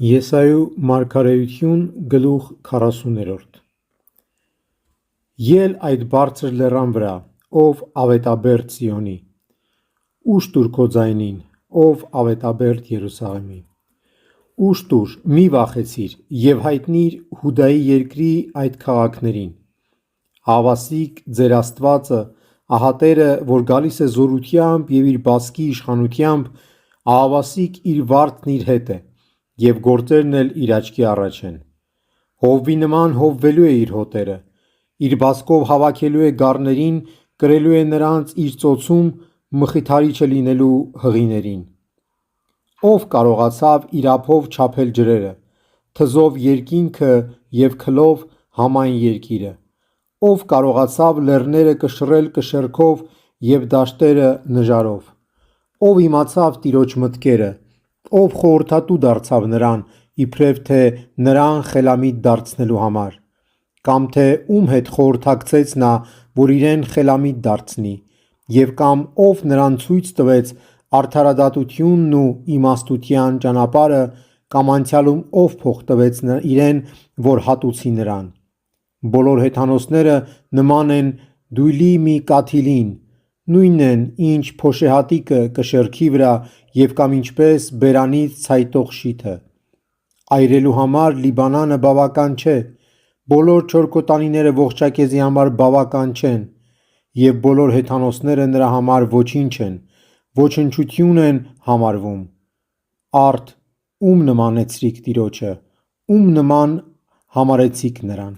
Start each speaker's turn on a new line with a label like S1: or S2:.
S1: Եսայու մարգարեություն գլուխ 40-րդ Ել այդ բարձր լեռան վրա, ով ավետաբերդ Սիոնի, ուշ տուր քո ձայնին, ով ավետաբերդ Երուսաղեմի, ուշ տուր, մի վախեցիր, և հայտնիր Հուդայի երկրի այդ քաղաքներին, ահավասիկ ձեր Աստվածը, ահա Տերը, որ գալիս է զորությամբ և իր բասկի իշխանությամբ, ահավասիկ իր վարդն իր հետ է, և գործերն էլ իր աչքի առաջ են, հովվի նման հովվելու է իր հոտերը, իր բասկով հավաքելու է գառներին, կրելու է նրանց իր ծոցում, մխիթարիչը լինելու հղիներին, ով կարողացավ իր ափով չափել ջրերը, թզով երկինքը և քլով համայն երկիրը, ով կարողացավ լեռները կշռել կշեռքով և դաշտերը նժարով, ով իմացավ Տիրոջ մտքերը, ով խորհրդատու դարձավ նրան, իբրև թե նրան խելամիտ դարձնելու համար, կամ թե ում հետ խորհրդակցեց նա, որ իրեն խելամիտ դարձնի, և կամ ով նրան ցույց տվեց արդարադատությունն ու իմաստության ճանապարհը, կամ անցյալում ով փող տվեց իրեն, որ հատուցի նրան, բոլոր հեթանոսները նման են դույլի մի կաթիլին, նույնն են, ինչ փոշեհատիկը կշեռքի վրա և կամ ինչպես բերանից ցայտող շիթը, այրելու համար Լիբանանը բավական չէ, բոլոր չորքոտանիները ողջակեզի համար բավական չեն, և բոլոր հեթանոսները նրա համար ոչինչ են, ոչնչություն են համարվում, արդ ո՞ւմ նմանեցրիք Տիրոջը, ո՞ւմ նման համարեցիք նրան: